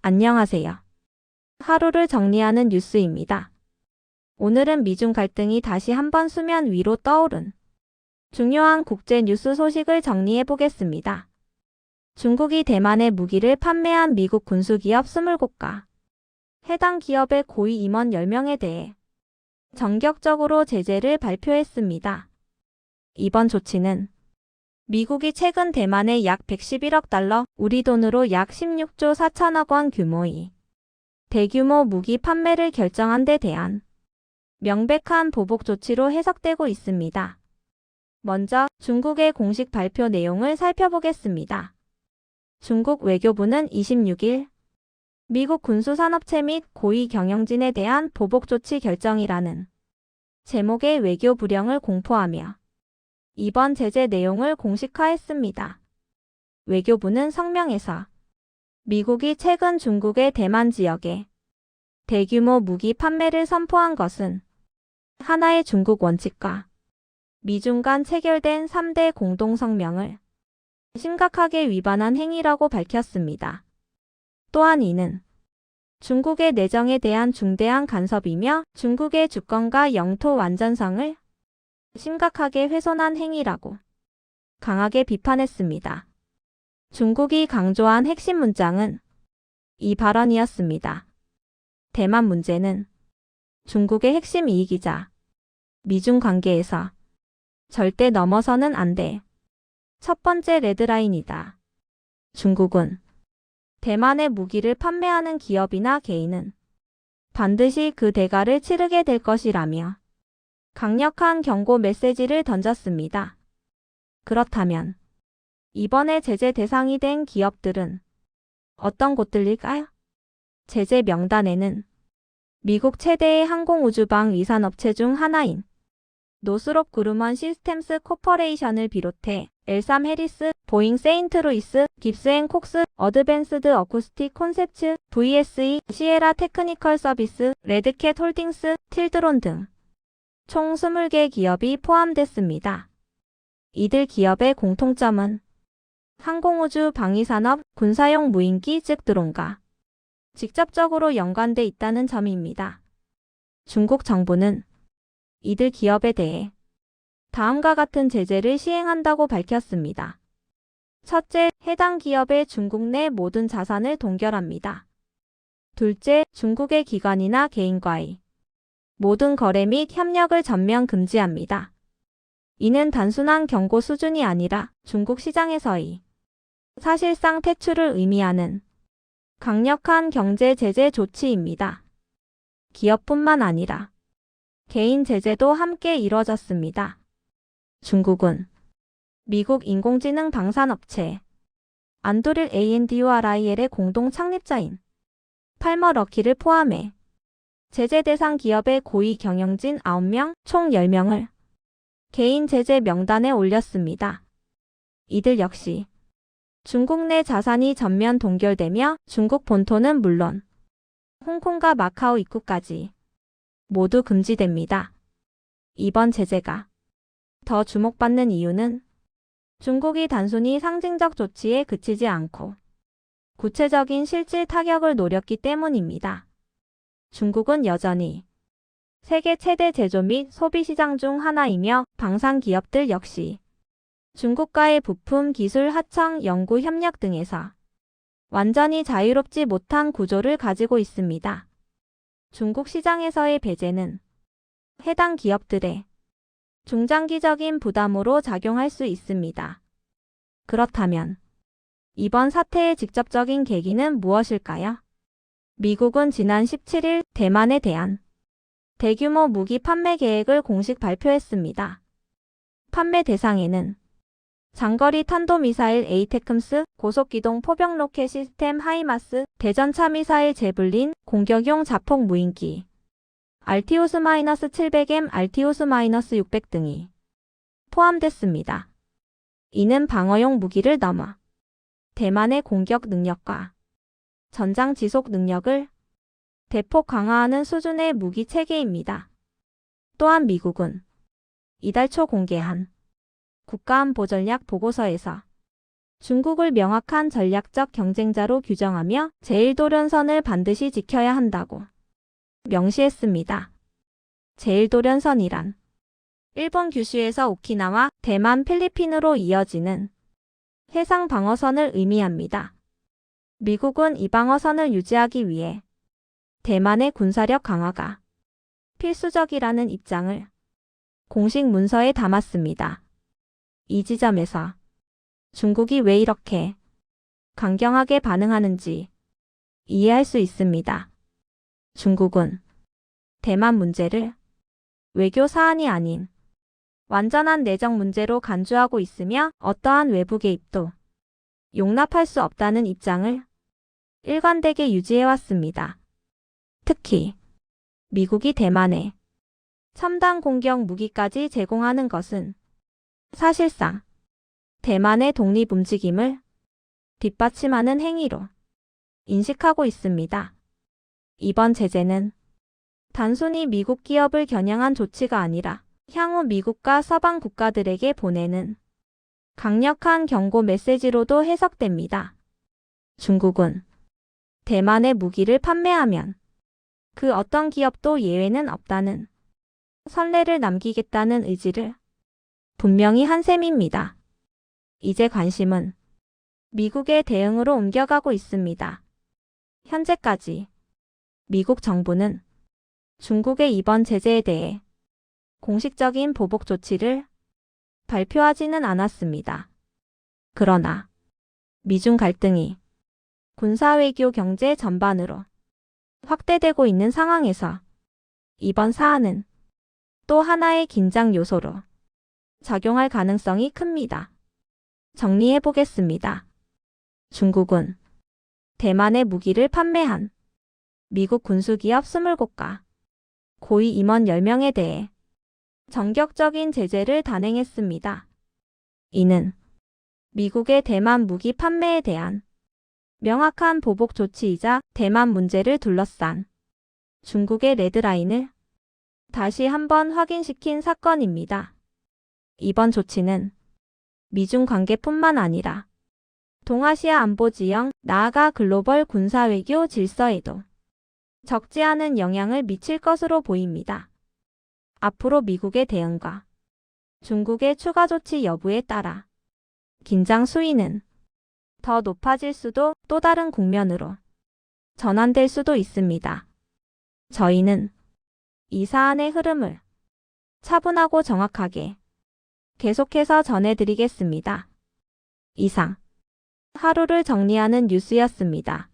안녕하세요. 하루를 정리하는 뉴스입니다. 오늘은 미중 갈등이 다시 한번 수면 위로 떠오른 중요한 국제 뉴스 소식을 정리해 보겠습니다. 중국이 대만에 무기를 판매한 미국 군수기업 20곳과 해당 기업의 고위 임원 10명에 대해 전격적으로 제재를 발표했습니다. 이번 조치는 미국이 최근 대만에 약 111억 달러, 우리 돈으로 약 16조 4천억 원 규모의 대규모 무기 판매를 결정한 데 대한 명백한 보복 조치로 해석되고 있습니다. 먼저 중국의 공식 발표 내용을 살펴보겠습니다. 중국 외교부는 26일 미국 군수산업체 및 고위 경영진에 대한 보복 조치 결정이라는 제목의 외교 불령을 공포하며 이번 제재 내용을 공식화했습니다. 외교부는 성명에서 미국이 최근 중국의 대만 지역에 대규모 무기 판매를 선포한 것은 하나의 중국 원칙과 미중 간 체결된 3대 공동성명을 심각하게 위반한 행위라고 밝혔습니다. 또한 이는 중국의 내정에 대한 중대한 간섭이며 중국의 주권과 영토 완전성을 심각하게 훼손한 행위라고 강하게 비판했습니다. 중국이 강조한 핵심 문장은 이 발언이었습니다. 대만 문제는 중국의 핵심 이익이자 미중 관계에서 절대 넘어서는 안 돼. 첫 번째 레드라인이다. 중국은 대만에 무기를 판매하는 기업이나 개인은 반드시 그 대가를 치르게 될 것이라며 강력한 경고 메시지를 던졌습니다. 그렇다면 이번에 제재 대상이 된 기업들은 어떤 곳들일까요? 제재 명단에는 미국 최대의 항공우주방 위산업체 중 하나인 노스롭 그루먼 시스템스 코퍼레이션을 비롯해 엘삼 해리스, 보잉 세인트루이스, 깁스앤콕스, 어드밴스드 어쿠스틱 콘셉츠, VSE, 시에라 테크니컬 서비스, 레드캣 홀딩스, 틸드론 등 총 20개 기업이 포함됐습니다. 이들 기업의 공통점은 항공우주 방위산업, 군사용 무인기 즉 드론과 직접적으로 연관돼 있다는 점입니다. 중국 정부는 이들 기업에 대해 다음과 같은 제재를 시행한다고 밝혔습니다. 첫째, 해당 기업의 중국 내 모든 자산을 동결합니다. 둘째, 중국의 기관이나 개인과의 모든 거래 및 협력을 전면 금지합니다. 이는 단순한 경고 수준이 아니라 중국 시장에서의 사실상 퇴출을 의미하는 강력한 경제 제재 조치입니다. 기업뿐만 아니라 개인 제재도 함께 이뤄졌습니다. 중국은 미국 인공지능 방산업체 안드릴 ANDURIL의 공동 창립자인 팔머 럭키를 포함해 제재 대상 기업의 고위 경영진 9명, 총 10명을 개인 제재 명단에 올렸습니다. 이들 역시 중국 내 자산이 전면 동결되며 중국 본토는 물론 홍콩과 마카오 입국까지 모두 금지됩니다. 이번 제재가 더 주목받는 이유는 중국이 단순히 상징적 조치에 그치지 않고 구체적인 실질 타격을 노렸기 때문입니다. 중국은 여전히 세계 최대 제조 및 소비 시장 중 하나이며 방산 기업들 역시 중국과의 부품, 기술, 하청, 연구 협력 등에서 완전히 자유롭지 못한 구조를 가지고 있습니다. 중국 시장에서의 배제는 해당 기업들의 중장기적인 부담으로 작용할 수 있습니다. 그렇다면 이번 사태의 직접적인 계기는 무엇일까요? 미국은 지난 17일 대만에 대한 대규모 무기 판매 계획을 공식 발표했습니다. 판매 대상에는 장거리 탄도미사일 에이테크스, 고속기동 포병 로켓 시스템 하이마스, 대전차 미사일 제블린, 공격용 자폭 무인기, 알티오스-700M, 알티오스-600 등이 포함됐습니다. 이는 방어용 무기를 넘어 대만의 공격 능력과 전장 지속 능력을 대폭 강화하는 수준의 무기 체계입니다. 또한 미국은 이달 초 공개한 국가안보전략 보고서에서 중국을 명확한 전략적 경쟁자로 규정하며 제1도련선을 반드시 지켜야 한다고 명시했습니다. 제1도련선이란 일본 규슈에서 오키나와, 대만, 필리핀으로 이어지는 해상 방어선을 의미합니다. 미국은 이 방어선을 유지하기 위해 대만의 군사력 강화가 필수적이라는 입장을 공식 문서에 담았습니다. 이 지점에서 중국이 왜 이렇게 강경하게 반응하는지 이해할 수 있습니다. 중국은 대만 문제를 외교 사안이 아닌 완전한 내정 문제로 간주하고 있으며 어떠한 외부 개입도 용납할 수 없다는 입장을 일관되게 유지해왔습니다. 특히 미국이 대만에 첨단 공격 무기까지 제공하는 것은 사실상 대만의 독립 움직임을 뒷받침하는 행위로 인식하고 있습니다. 이번 제재는 단순히 미국 기업을 겨냥한 조치가 아니라 향후 미국과 서방 국가들에게 보내는 강력한 경고 메시지로도 해석됩니다. 중국은 대만에 무기를 판매하면 그 어떤 기업도 예외는 없다는 선례를 남기겠다는 의지를 분명히 한 셈입니다. 이제 관심은 미국의 대응으로 옮겨가고 있습니다. 현재까지 미국 정부는 중국의 이번 제재에 대해 공식적인 보복 조치를 발표하지는 않았습니다. 그러나 미중 갈등이 군사 외교 경제 전반으로 확대되고 있는 상황에서 이번 사안은 또 하나의 긴장 요소로 작용할 가능성이 큽니다. 정리해 보겠습니다. 중국은 대만에 무기를 판매한 미국 군수기업 20곳과 고위 임원 10명에 대해 전격적인 제재를 단행했습니다. 이는 미국의 대만 무기 판매에 대한 명확한 보복 조치이자 대만 문제를 둘러싼 중국의 레드라인을 다시 한번 확인시킨 사건입니다. 이번 조치는 미중 관계뿐만 아니라 동아시아 안보 지형, 나아가 글로벌 군사외교 질서에도 적지 않은 영향을 미칠 것으로 보입니다. 앞으로 미국의 대응과 중국의 추가 조치 여부에 따라 긴장 수위는 더 높아질 수도 또 다른 국면으로 전환될 수도 있습니다. 저희는 이 사안의 흐름을 차분하고 정확하게 계속해서 전해드리겠습니다. 이상 하루를 정리하는 뉴스였습니다.